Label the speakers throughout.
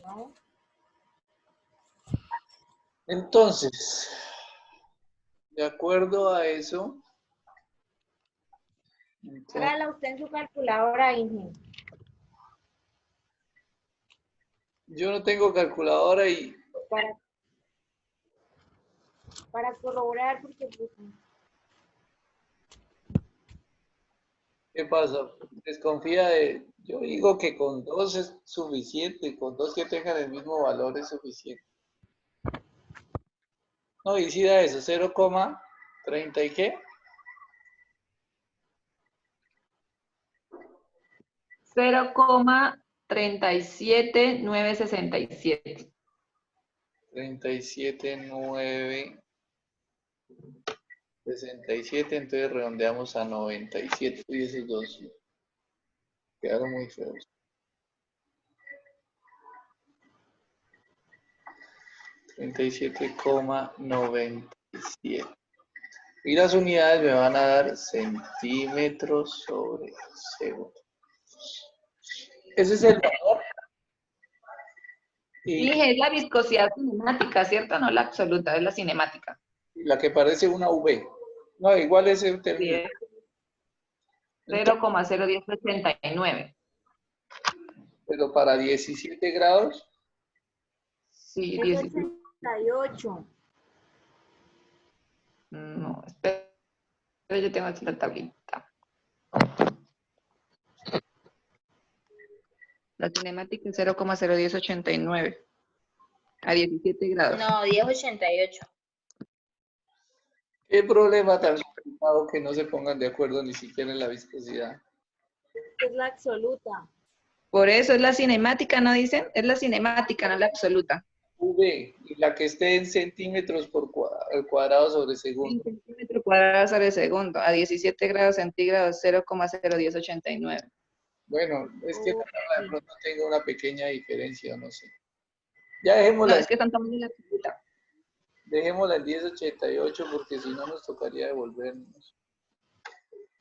Speaker 1: ¿no?
Speaker 2: Entonces, de acuerdo a eso,
Speaker 1: Hágala usted en su calculadora, Inge.
Speaker 2: yo no tengo calculadora y
Speaker 1: Para, para corroborar, porque pues,
Speaker 2: ¿qué pasa? Desconfía de... Yo digo que con dos es suficiente, con dos que tengan el mismo valor es suficiente. No, y si da eso, 0,30 y qué?
Speaker 3: 0,37967.
Speaker 2: 37,967, entonces redondeamos a 97 y esos dos quedaron muy feos. 37,97. Y las unidades me van a dar centímetros sobre segundo. Ese es el valor. Y
Speaker 3: Dije, es la viscosidad cinemática, ¿cierto? No la absoluta, es la cinemática.
Speaker 2: la que parece una V. No, igual es el
Speaker 3: Sí,
Speaker 2: término.
Speaker 3: es 0,01089.
Speaker 2: Pero para 17 grados,
Speaker 3: Sí,
Speaker 1: es
Speaker 3: 17.
Speaker 1: 88.
Speaker 3: No, espera, yo tengo aquí la tablita. La cinemática es 0,01089 a 17 grados.
Speaker 4: No, 1088.
Speaker 2: ¿qué problema tan complicado que no se pongan de acuerdo ni siquiera en la viscosidad?
Speaker 1: Es la absoluta.
Speaker 3: Por eso es la cinemática, ¿no dicen? Es la cinemática, no la absoluta.
Speaker 2: V, y la que esté en centímetros por cuadrado sobre segundo.
Speaker 3: 1 centímetro cuadrado sobre segundo, a 17 grados centígrados, 0,01089.
Speaker 2: Bueno, es que la tabla de
Speaker 1: Ok.
Speaker 2: pronto tenga una pequeña diferencia, no sé. Ya
Speaker 3: No, es que están tomando la absoluta.
Speaker 2: dejémosla en 1088 porque si no nos tocaría devolvernos.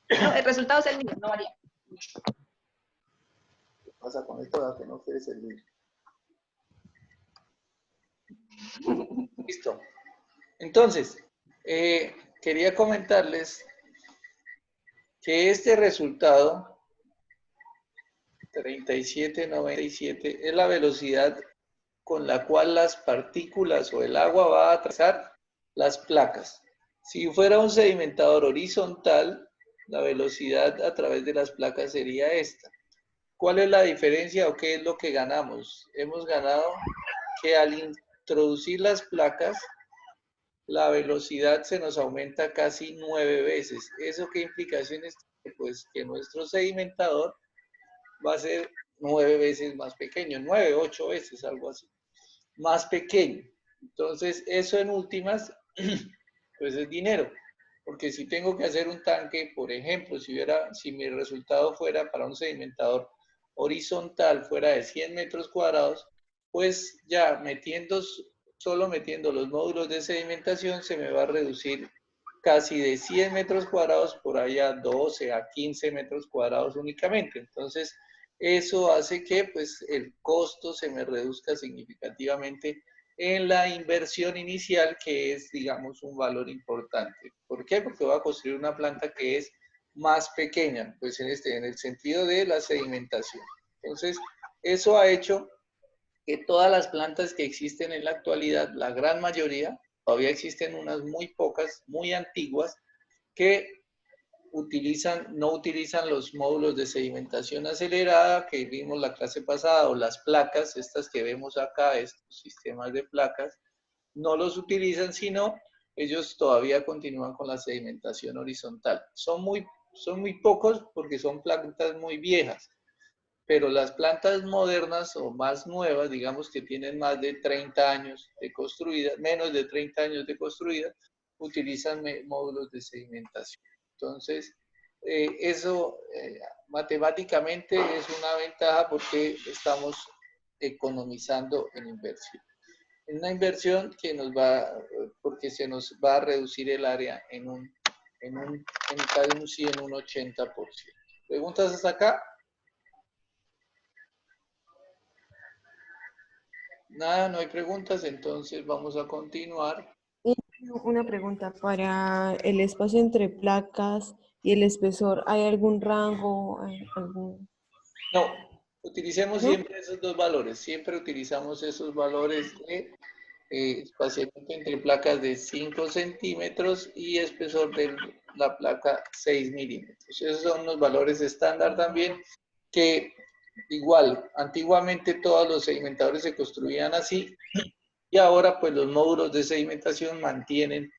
Speaker 3: No, el resultado es el mismo, no varía.
Speaker 2: ¿Qué pasa con esto que no quiere servir? Listo. Entonces, quería comentarles que este resultado, 37,97, es la velocidad con la cual las partículas o el agua va a atravesar las placas. Si fuera un sedimentador horizontal, la velocidad a través de las placas sería esta. ¿Cuál es la diferencia o qué es lo que ganamos? Hemos ganado que al introducir las placas, la velocidad se nos aumenta casi 9 veces. ¿Eso qué implicaciones tiene? Pues que nuestro sedimentador va a ser 9 veces más pequeño, 9, 8 veces, algo así, más pequeño. Entonces, eso en últimas, pues es dinero. Porque si tengo que hacer un tanque, por ejemplo, si mi resultado fuera para un sedimentador horizontal, fuera de 100 metros cuadrados, pues ya solo metiendo los módulos de sedimentación, se me va a reducir casi de 100 metros cuadrados por allá 12 a 15 metros cuadrados únicamente. Entonces, eso hace que pues, el costo se me reduzca significativamente en la inversión inicial, que es, digamos, un valor importante. ¿Por qué? Porque voy a construir una planta que es más pequeña, pues en el sentido de la sedimentación. Entonces, eso ha hecho que todas las plantas que existen en la actualidad, la gran mayoría, todavía existen unas muy pocas, muy antiguas, que no utilizan los módulos de sedimentación acelerada que vimos la clase pasada, o las placas, estas que vemos acá, estos sistemas de placas, no los utilizan, sino ellos todavía continúan con la sedimentación horizontal. Son muy pocos porque son plantas muy viejas, pero las plantas modernas o más nuevas, digamos que tienen más de 30 años de construidas, menos de 30 años de construidas, utilizan módulos de sedimentación. Entonces, eso matemáticamente es una ventaja porque estamos economizando en inversión. En una inversión porque se nos va a reducir el área en mitad de un 100, un 80%. ¿Preguntas hasta acá? Nada, no hay preguntas, entonces vamos a continuar.
Speaker 4: Y una pregunta, para el espacio entre placas y el espesor, ¿hay algún rango? ¿Hay algún...
Speaker 2: No, utilicemos
Speaker 4: ¿No?
Speaker 2: siempre esos dos valores. Siempre utilizamos esos valores de espaciamiento entre placas de 5 centímetros y espesor de la placa 6 milímetros. Esos son los valores estándar también que igual, antiguamente todos los sedimentadores se construían así y ahora pues los módulos de sedimentación mantienen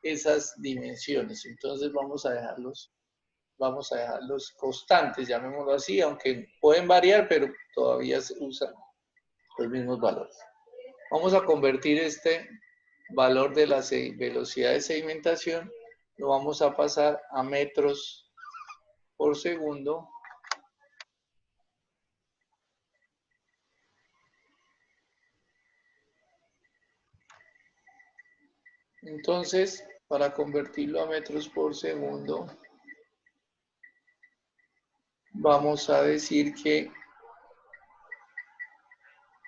Speaker 2: esas dimensiones. Entonces vamos a dejarlos constantes, llamémoslo así, aunque pueden variar, pero todavía se usan los mismos valores. Vamos a convertir este valor de la velocidad de sedimentación, lo vamos a pasar a metros por segundo. Entonces, para convertirlo a metros por segundo, vamos a decir que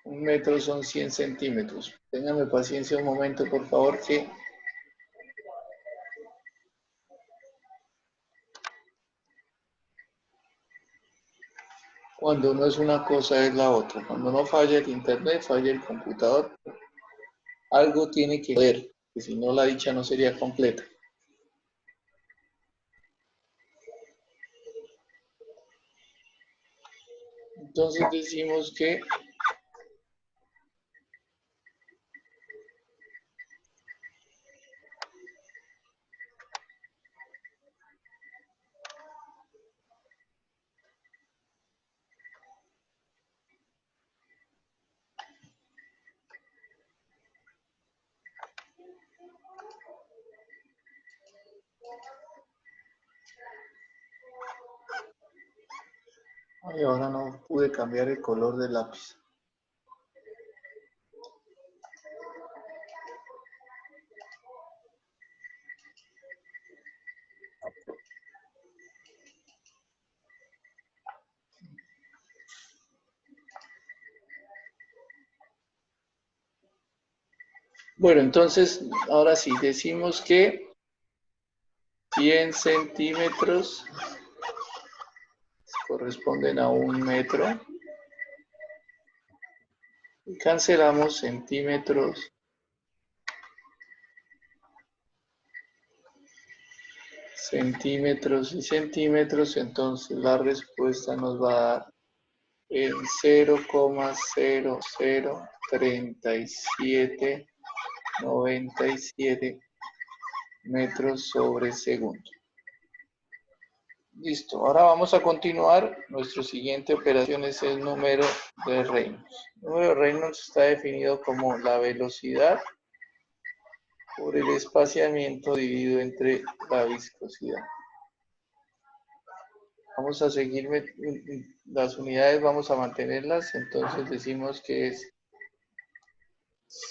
Speaker 2: un metro son 100 centímetros. Ténganme paciencia un momento, por favor, que cuando no es una cosa es la otra. Cuando no falla el internet, falla el computador. Algo tiene que ver, que si no la dicha no sería completa. Entonces decimos que ay, ahora no pude cambiar el color del lápiz. Bueno, entonces, ahora sí, decimos que 100 centímetros corresponden a un metro. Y cancelamos centímetros, centímetros y centímetros. Entonces la respuesta nos va a dar en 0,0003797 metros sobre segundo. Listo, ahora vamos a continuar. Nuestra siguiente operación es el número de Reynolds. El número de Reynolds está definido como la velocidad por el espaciamiento dividido entre la viscosidad. Vamos a seguir, las unidades vamos a mantenerlas, entonces decimos que es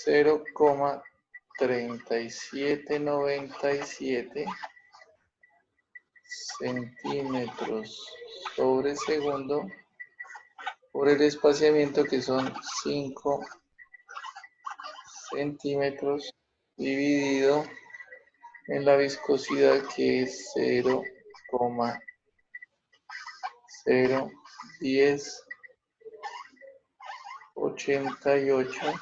Speaker 2: 0,3797 centímetros sobre segundo por el espaciamiento que son 5 centímetros dividido en la viscosidad que es 0,01088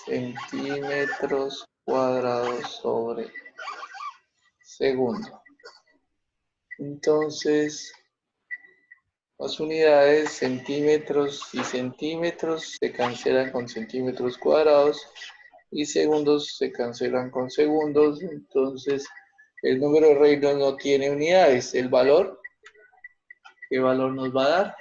Speaker 2: centímetros cuadrados sobre segundo. Entonces, las unidades centímetros y centímetros se cancelan con centímetros cuadrados y segundos se cancelan con segundos. Entonces, el número de Reynolds no tiene unidades. ¿El valor? ¿Qué valor nos va a dar?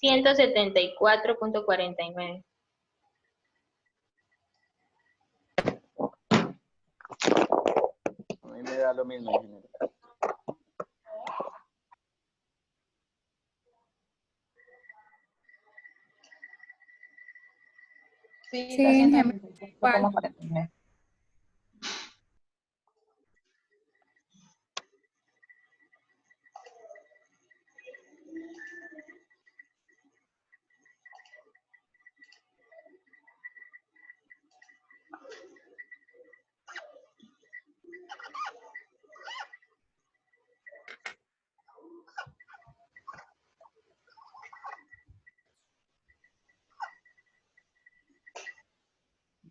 Speaker 5: Ciento 174.49. da lo mismo, ingeniero.
Speaker 3: Sí,
Speaker 6: Sí, ingeniero.
Speaker 3: 225,49.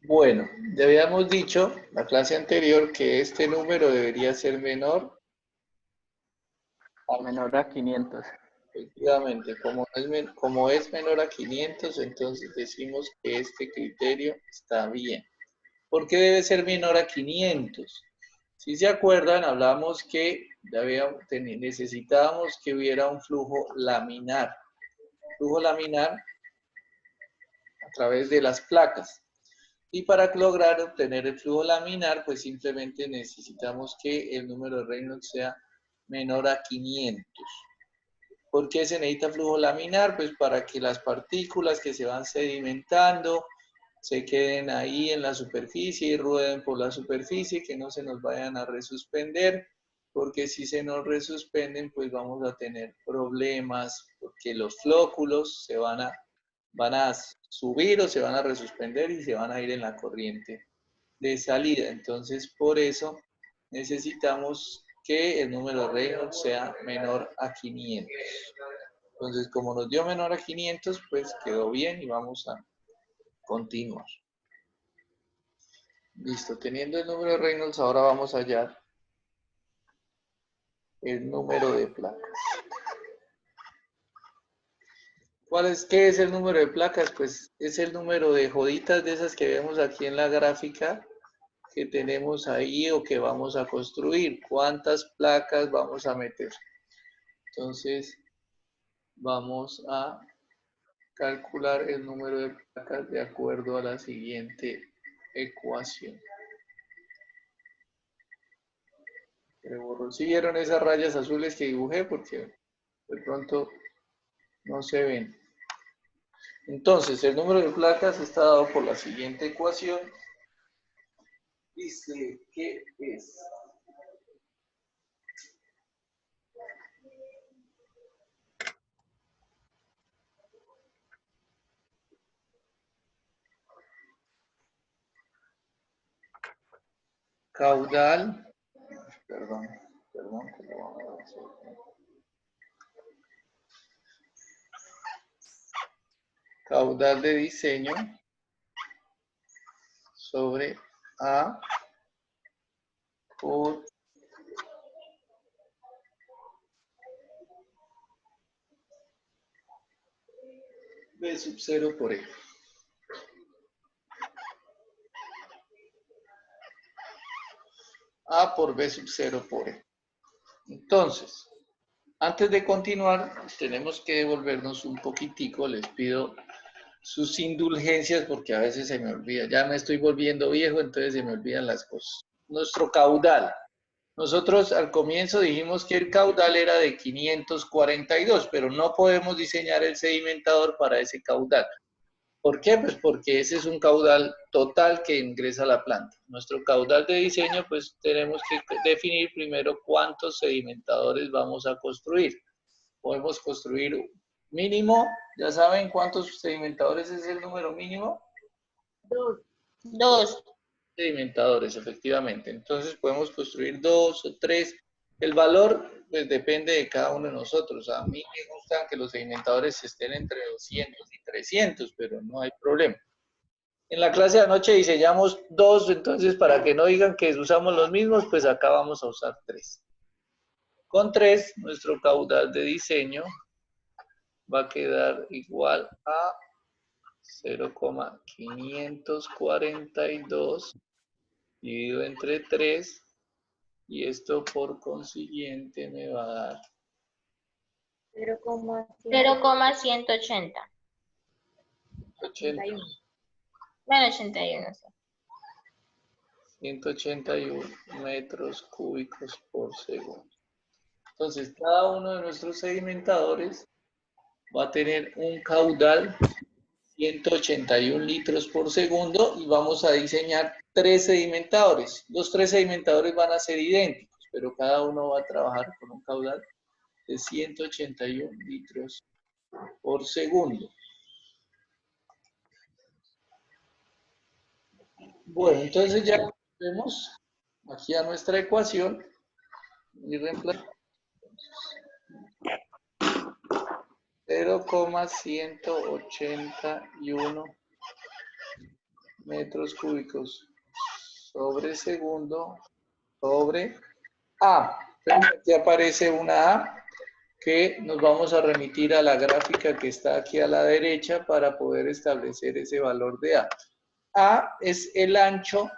Speaker 2: Bueno, ya habíamos dicho la clase anterior que este número debería ser menor.
Speaker 5: Menor a 500.
Speaker 2: Efectivamente, como es menor a 500, entonces decimos que este criterio está bien. ¿Por qué debe ser menor a 500? Si se acuerdan, hablamos que necesitábamos que hubiera un flujo laminar. Flujo laminar a través de las placas. Y para lograr obtener el flujo laminar, pues simplemente necesitamos que el número de Reynolds sea menor a 500. ¿Por qué se necesita flujo laminar? Pues para que las partículas que se van sedimentando se queden ahí en la superficie y rueden por la superficie, que no se nos vayan a resuspender, porque si se nos resuspenden, pues vamos a tener problemas, porque los flóculos van a subir o se van a resuspender y se van a ir en la corriente de salida. Entonces, por eso necesitamos que el número de Reynolds sea menor a 500. Entonces, como nos dio menor a 500, pues quedó bien y vamos a continuar. Listo, teniendo el número de Reynolds, ahora vamos a hallar el número de placas. ¿Qué es el número de placas? Pues es el número de joditas de esas que vemos aquí en la gráfica que tenemos ahí o que vamos a construir. ¿Cuántas placas vamos a meter? Entonces, vamos a calcular el número de placas de acuerdo a la siguiente ecuación. ¿Sí vieron esas rayas azules que dibujé? Porque de pronto no se ven. Entonces, el número de placas está dado por la siguiente ecuación. Dice que es caudal, perdón, que lo vamos a hacer. Caudal de diseño sobre A por B sub 0 por E. A por B sub 0 por E. Entonces, antes de continuar, tenemos que devolvernos un poquitico. Les pido sus indulgencias porque a veces se me olvida. Ya me estoy volviendo viejo, entonces se me olvidan las cosas. Nuestro caudal. Nosotros al comienzo dijimos que el caudal era de 542, pero no podemos diseñar el sedimentador para ese caudal. ¿Por qué? Pues porque ese es un caudal total que ingresa a la planta. Nuestro caudal de diseño, pues tenemos que definir primero cuántos sedimentadores vamos a construir. Podemos construir mínimo, ya saben cuántos sedimentadores es el número mínimo.
Speaker 1: 2.
Speaker 6: 2.
Speaker 2: Sedimentadores, efectivamente. Entonces podemos construir 2 o 3. El valor, pues depende de cada uno de nosotros. A mí me gustan que los sedimentadores estén entre 200 y 300, pero no hay problema. En la clase de anoche diseñamos 2, entonces para que no digan que usamos los mismos, pues acá vamos a usar 3. Con 3, nuestro caudal de diseño va a quedar igual a 0,542 dividido entre 3, y esto por consiguiente me va a dar
Speaker 6: 0,180.
Speaker 2: 80.
Speaker 1: 0,81.
Speaker 6: Bueno, 81, sí.
Speaker 2: 181 metros cúbicos por segundo. Entonces, cada uno de nuestros sedimentadores va a tener un caudal 181 litros por segundo y vamos a diseñar 3 sedimentadores. Los 3 sedimentadores van a ser idénticos, pero cada uno va a trabajar con un caudal de 181 litros por segundo. Bueno, entonces ya vemos aquí a nuestra ecuación y reemplazamos 0,181 metros cúbicos sobre segundo sobre A. Aquí aparece una A que nos vamos a remitir a la gráfica que está aquí a la derecha para poder establecer ese valor de A. A es el ancho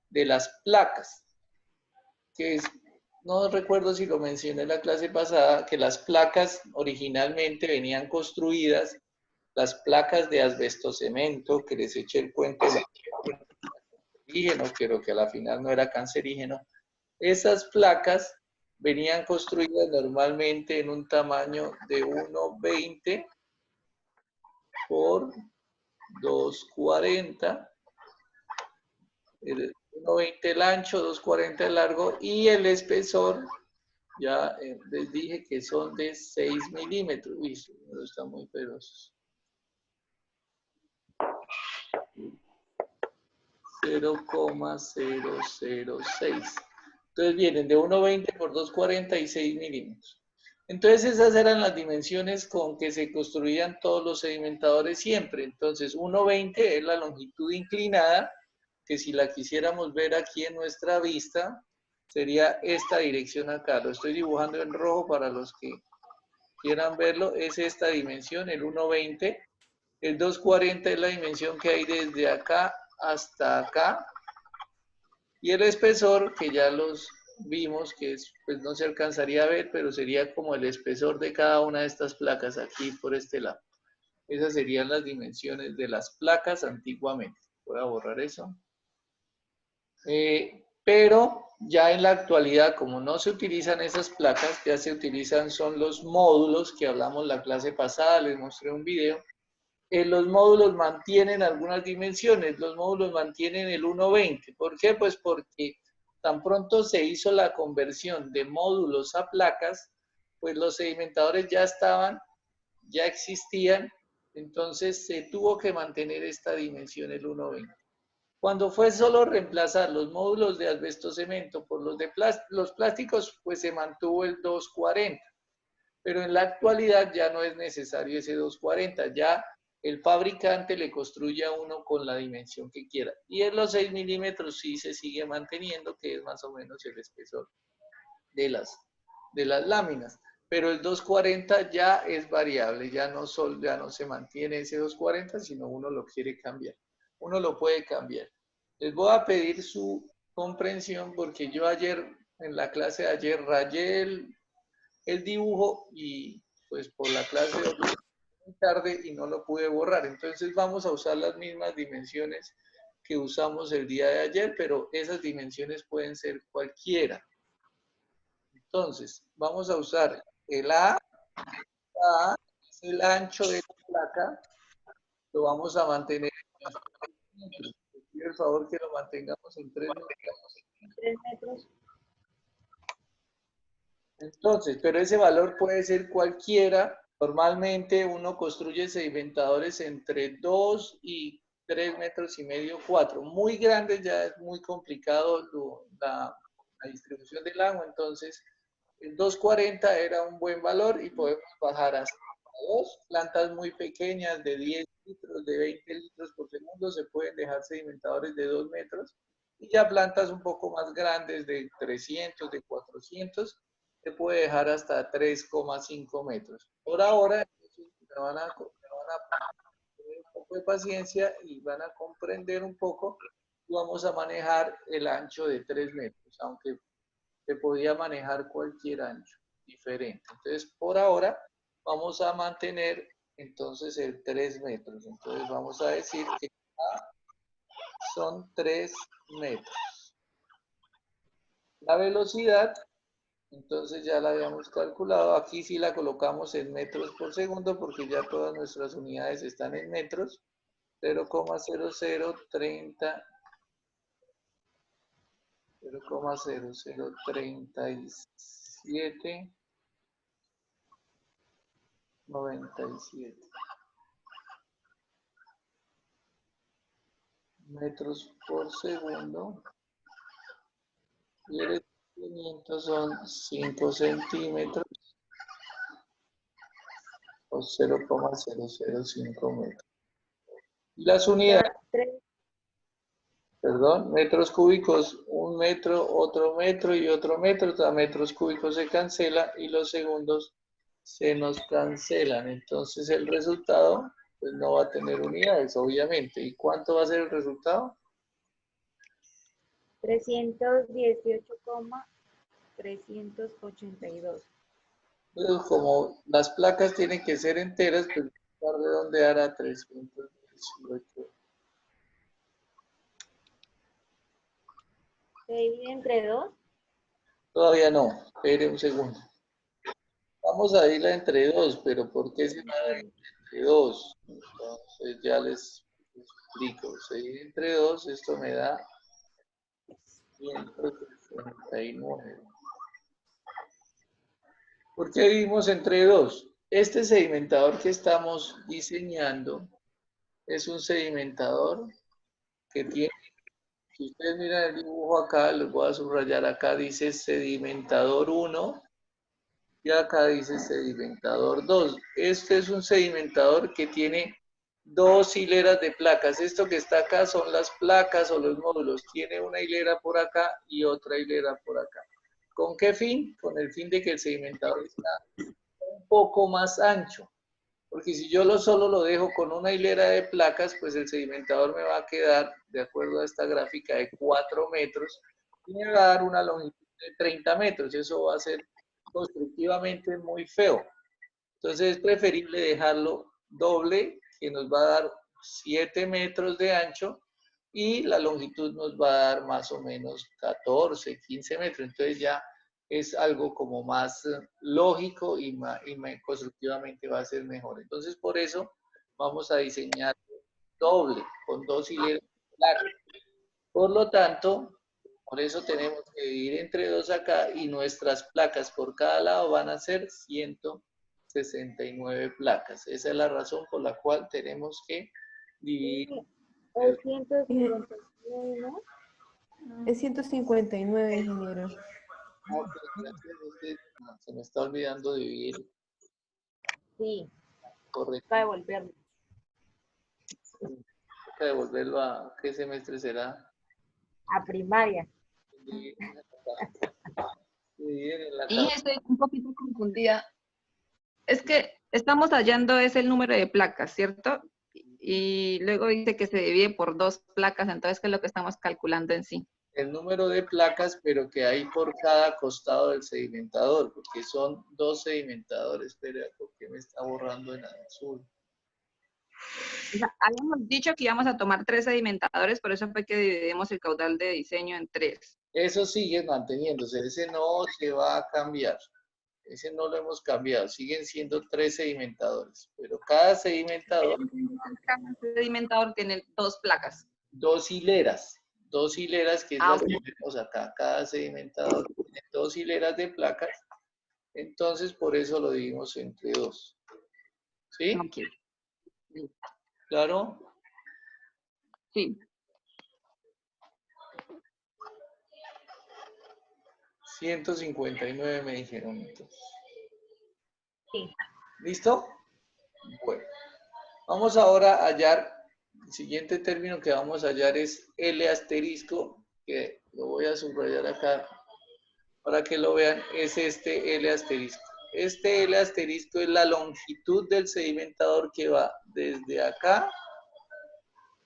Speaker 2: de las placas, que es, no recuerdo si lo mencioné en la clase pasada, que las placas originalmente venían construidas, las placas de asbestocemento, que les eché el cuento de cancerígeno, pero que a la final no era cancerígeno. Esas placas venían construidas normalmente en un tamaño de 1,20 por 2,40. 1,20 el ancho, 2,40 el largo y el espesor, ya les dije que son de 6 milímetros. Uy, están muy feroces. 0,006. Entonces vienen de 1,20 por 2,40 y 6 milímetros. Entonces esas eran las dimensiones con que se construían todos los sedimentadores siempre. Entonces 1,20 es la longitud inclinada, que si la quisiéramos ver aquí en nuestra vista, sería esta dirección acá. Lo estoy dibujando en rojo para los que quieran verlo. Es esta dimensión, el 1,20. El 2,40 es la dimensión que hay desde acá hasta acá. Y el espesor, que ya los vimos, que es, pues no se alcanzaría a ver, pero sería como el espesor de cada una de estas placas aquí por este lado. Esas serían las dimensiones de las placas antiguamente. Voy a borrar eso. Pero ya en la actualidad, como no se utilizan esas placas, ya se utilizan son los módulos que hablamos la clase pasada, les mostré un video. Los módulos mantienen algunas dimensiones, los módulos mantienen el 1,20. ¿Por qué? Pues porque tan pronto se hizo la conversión de módulos a placas, pues los sedimentadores ya estaban, ya existían, entonces se tuvo que mantener esta dimensión, el 1,20. Cuando fue solo reemplazar los módulos de asbestocemento por los de los plásticos, pues se mantuvo el 2,40. Pero en la actualidad ya no es necesario ese 2,40, ya el fabricante le construye a uno con la dimensión que quiera. Y en los 6 milímetros sí se sigue manteniendo, que es más o menos el espesor de las láminas. Pero el 2,40 ya es variable, ya no se mantiene ese 2,40, sino uno lo quiere cambiar. Uno lo puede cambiar. Les voy a pedir su comprensión porque yo ayer, en la clase de ayer, rayé el dibujo y pues por la clase de hoy tarde y no lo pude borrar. Entonces vamos a usar las mismas dimensiones que usamos el día de ayer, pero esas dimensiones pueden ser cualquiera. Entonces vamos a usar el A es el ancho de la placa, lo vamos a mantener en 3 metros. Les pido el favor que lo mantengamos en 3 metros.
Speaker 1: 3 metros.
Speaker 2: Entonces, pero ese valor puede ser cualquiera. Normalmente uno construye sedimentadores entre 2 y 3,5 metros, 4. Muy grandes ya es muy complicado la distribución del agua, entonces el 2,40 era un buen valor y podemos bajar hasta 2. Plantas muy pequeñas de 10 litros, de 20 litros por segundo, se pueden dejar sedimentadores de 2 metros. Y ya plantas un poco más grandes de 300, de 400, se puede dejar hasta 3,5 metros. Por ahora, me van a tener un poco de paciencia y van a comprender un poco. Vamos a manejar el ancho de 3 metros, aunque se podía manejar cualquier ancho diferente. Entonces, por ahora, vamos a mantener entonces el 3 metros. Entonces, vamos a decir que son 3 metros. La velocidad, entonces ya la habíamos calculado. Aquí sí la colocamos en metros por segundo porque ya todas nuestras unidades están en metros. 0,0030, 0,0037, 97 metros por segundo. Y el desplazamiento son 5 centímetros o 0,005 metros. Y las unidades, perdón, metros cúbicos, un metro, otro metro y otro metro, a metros cúbicos se cancela y los segundos se nos cancelan. Entonces el resultado pues no va a tener unidades, obviamente. ¿Y cuánto va a ser el resultado?
Speaker 1: 318,382.
Speaker 2: Pues como las placas tienen que ser enteras, pues vamos a redondear a 318.
Speaker 1: ¿Se divide entre 2?
Speaker 2: Todavía no, espere un segundo. Vamos a irla entre 2, pero ¿por qué se va a ir entre 2? Entonces ya les explico. Se divide entre 2, esto me da 169. ¿Por qué dividimos entre 2? Este sedimentador que estamos diseñando es un sedimentador que tiene, si ustedes miran el dibujo acá, les voy a subrayar acá, dice sedimentador 1 y acá dice sedimentador 2. Este es un sedimentador que tiene dos hileras de placas. Esto que está acá son las placas o los módulos. Tiene una hilera por acá y otra hilera por acá. ¿Con qué fin? Con el fin de que el sedimentador está un poco más ancho. Porque si yo solo lo dejo con una hilera de placas, pues el sedimentador me va a quedar, de acuerdo a esta gráfica, de 4 metros y me va a dar una longitud de 30 metros. Eso va a ser constructivamente muy feo. Entonces es preferible dejarlo doble, que nos va a dar 7 metros de ancho y la longitud nos va a dar más o menos 14, 15 metros. Entonces ya es algo como más lógico y constructivamente va a ser mejor. Entonces por eso vamos a diseñar doble, con dos hileras largas. Por lo tanto, por eso tenemos que dividir entre 2 acá y nuestras placas por cada lado van a ser 169 placas. Esa es la razón por la cual tenemos que dividir.
Speaker 1: Es 159, ¿no?
Speaker 4: Es 159, ingeniero.
Speaker 2: Ok, gracias. Se me está olvidando dividir.
Speaker 1: Sí,
Speaker 2: Correcto.
Speaker 1: para devolverlo.
Speaker 2: Tengo que devolverlo a qué semestre será.
Speaker 1: A primaria.
Speaker 2: Dividir en la
Speaker 3: Y estoy un poquito confundida. Es que estamos hallando es el número de placas, ¿cierto? Y luego dice que se divide por 2 placas, entonces, ¿qué es lo que estamos calculando en sí?
Speaker 2: el número de placas, pero que hay por cada costado del sedimentador, porque son 2 sedimentadores. Espera, ¿por qué me está borrando en azul?
Speaker 3: O sea, habíamos dicho que íbamos a tomar 3 sedimentadores, por eso fue que dividimos el caudal de diseño en 3.
Speaker 2: Eso sigue manteniéndose, ese no se va a cambiar. Ese no lo hemos cambiado, siguen siendo 3 sedimentadores, pero cada sedimentador,
Speaker 3: Cada sedimentador tiene 2 placas.
Speaker 2: 2 hileras que es
Speaker 3: Ah,
Speaker 2: las que vemos acá, cada sedimentador tiene 2 hileras de placas, entonces por eso lo dividimos entre 2. ¿Sí?
Speaker 3: ok.
Speaker 2: ¿Claro?
Speaker 3: Sí.
Speaker 2: 159 me dijeron entonces.
Speaker 1: Sí.
Speaker 2: ¿Listo? Bueno, vamos ahora a hallar, el siguiente término que vamos a hallar es L asterisco, que lo voy a subrayar acá para que lo vean, es este L asterisco. Este L asterisco es la longitud del sedimentador que va desde acá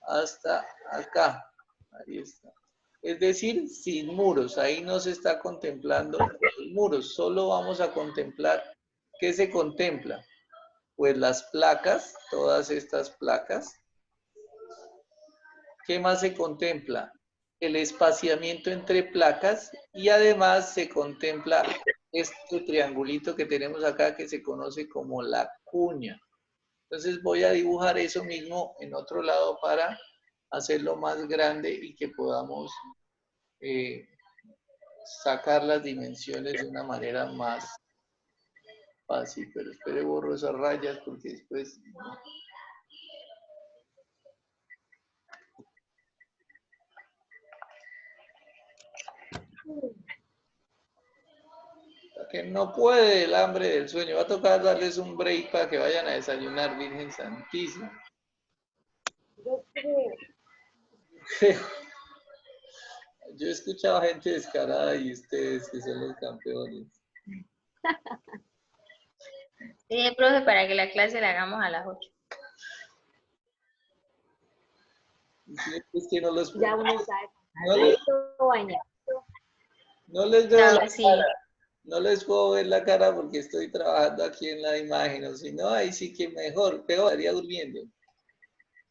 Speaker 2: hasta acá. Ahí está. Es decir, sin muros. Ahí no se está contemplando los muros. Solo vamos a contemplar. ¿Qué se contempla? Pues las placas, todas estas placas. ¿Qué más se contempla? el espaciamiento entre placas y además se contempla este triangulito que tenemos acá que se conoce como la cuña. Entonces voy a dibujar eso mismo en otro lado para hacerlo más grande y que podamos sacar las dimensiones de una manera más fácil. Pero espere, borro esas rayas porque después... Que no puede el hambre del sueño. Va a tocar darles un break para que vayan a desayunar, Virgen Santísima.
Speaker 1: Yo creo.
Speaker 2: Creo. Yo he escuchado a gente descarada y ustedes que son los campeones.
Speaker 6: Sí, profe, para que la clase la hagamos a las 8.
Speaker 2: Es que no los
Speaker 1: Ya uno sabe.
Speaker 2: no les,
Speaker 1: Bañado.
Speaker 2: no les veo la
Speaker 6: Sí.
Speaker 2: cara. No les puedo ver la cara porque estoy trabajando aquí en la imagen. O si no, ahí sí que mejor. Peor, estaría durmiendo.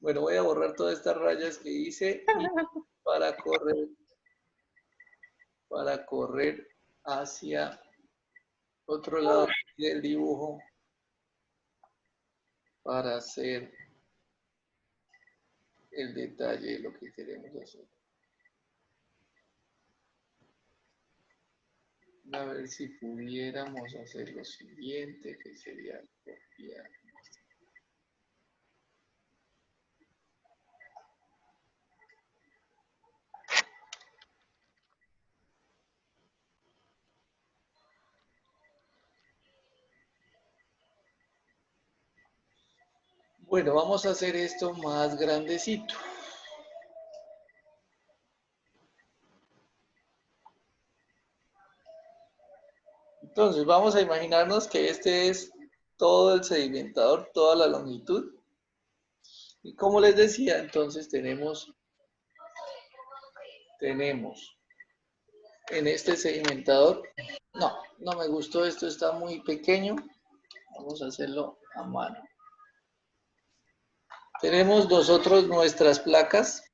Speaker 2: Bueno, voy a borrar todas estas rayas que hice y para correr hacia otro lado del dibujo para hacer el detalle de lo que queremos hacer. A ver si pudiéramos hacer lo siguiente, que sería copiar. Bueno, vamos a hacer esto más grandecito. Entonces, vamos a imaginarnos que este es todo el sedimentador, toda la longitud. Y como les decía, entonces tenemos en este sedimentador, no me gustó esto, está muy pequeño. Vamos a hacerlo a mano. Tenemos nosotros nuestras placas.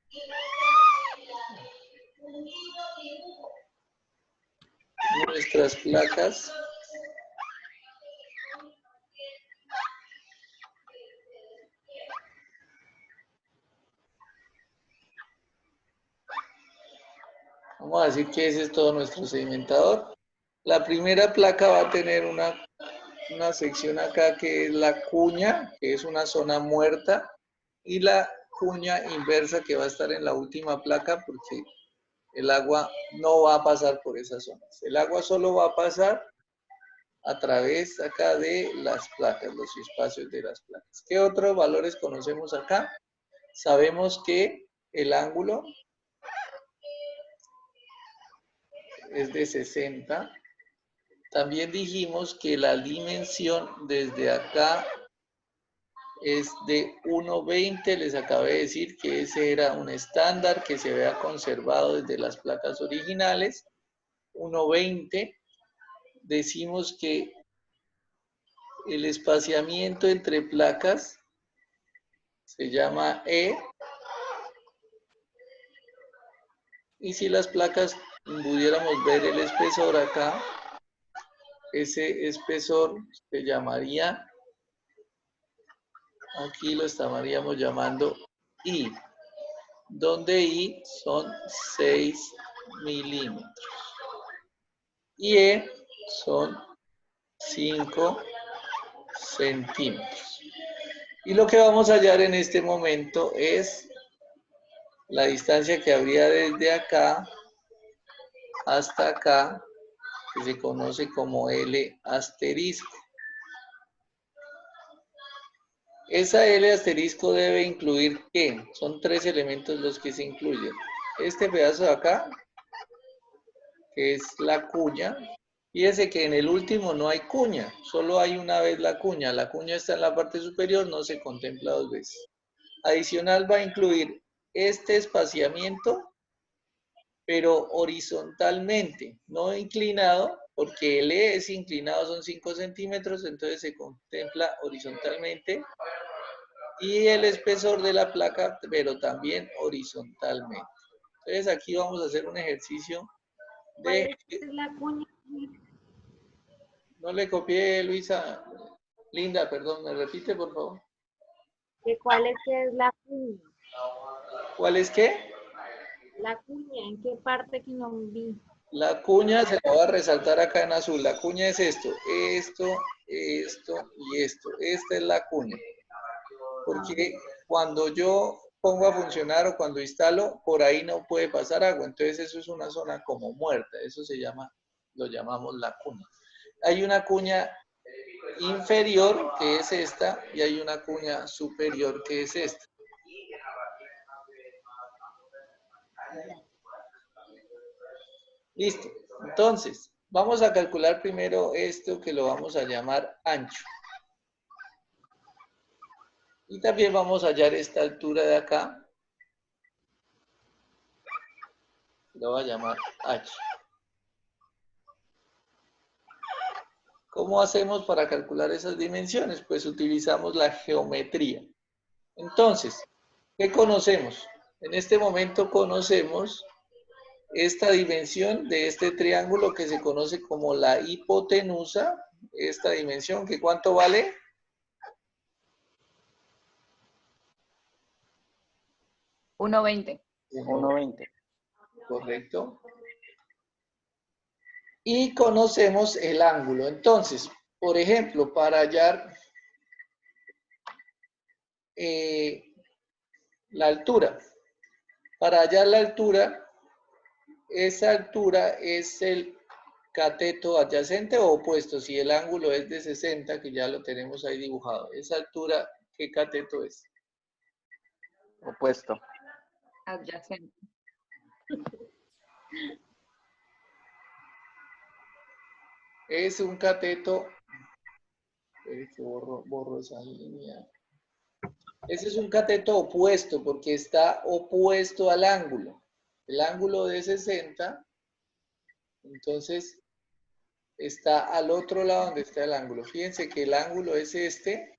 Speaker 2: Nuestras placas. Vamos a decir que ese es todo nuestro sedimentador. La primera placa va a tener una sección acá que es la cuña, que es una zona muerta, y la cuña inversa que va a estar en la última placa porque el agua no va a pasar por esas zonas. El agua solo va a pasar a través acá de las placas, los espacios de las placas. ¿Qué otros valores conocemos acá? Sabemos que el ángulo es de 60. También dijimos que la dimensión desde acá es de 1,20. Les acabé de decir que ese era un estándar que se había conservado desde las placas originales. 1,20. Decimos que el espaciamiento entre placas se llama E. Y si las placas pudiéramos ver el espesor acá, ese espesor se llamaría, aquí lo estaríamos llamando I, donde I son 6 milímetros y E son 5 centímetros. Y lo que vamos a hallar en este momento es la distancia que habría desde acá hasta acá, que se conoce como L asterisco. Esa L asterisco debe incluir ¿qué? Son 3 elementos los que se incluyen. Este pedazo de acá, que es la cuña. Fíjese que en el último no hay cuña, solo hay una vez la cuña. La cuña está en la parte superior, no se contempla 2 veces. Adicional va a incluir este espaciamiento, pero horizontalmente, no inclinado, porque el E es inclinado, son 5 centímetros, entonces se contempla horizontalmente. Y el espesor de la placa, pero también horizontalmente. Entonces aquí vamos a hacer un ejercicio
Speaker 1: ¿Cuál
Speaker 2: de...
Speaker 1: es la cuña?
Speaker 2: No le copié, Luisa. Linda, perdón, ¿me repite, por favor?
Speaker 1: ¿De cuál es que es la cuña?
Speaker 2: ¿Cuál es qué?
Speaker 1: La cuña, ¿en qué parte que no vi?
Speaker 2: La cuña se la voy a resaltar acá en azul. La cuña es esto, esto, esto y esto. Esta es la cuña. Porque cuando yo pongo a funcionar o cuando instalo, por ahí no puede pasar agua. Entonces eso es una zona como muerta. Eso se llama, lo llamamos la cuña. Hay una cuña inferior, que es esta, y hay una cuña superior, que es esta. Listo. Entonces, vamos a calcular primero esto que lo vamos a llamar ancho. Y también vamos a hallar esta altura de acá. Lo voy a llamar h. ¿Cómo hacemos para calcular esas dimensiones? Pues utilizamos la geometría. Entonces, ¿qué conocemos? En este momento conocemos esta dimensión de este triángulo que se conoce como la hipotenusa. Esta dimensión, ¿que cuánto vale?
Speaker 3: 1,20.
Speaker 5: 1,20.
Speaker 2: Correcto. Y conocemos el ángulo. Entonces, por ejemplo, para hallar la altura. Para hallar la altura, esa altura es el cateto adyacente o opuesto. Si el ángulo es de 60, que ya lo tenemos ahí dibujado. Esa altura, ¿qué cateto es?
Speaker 5: Opuesto.
Speaker 3: Adyacente.
Speaker 2: Es un cateto. Borro esa línea. Ese es un cateto opuesto porque está opuesto al ángulo. El ángulo de 60, entonces está al otro lado donde está el ángulo. Fíjense que el ángulo es este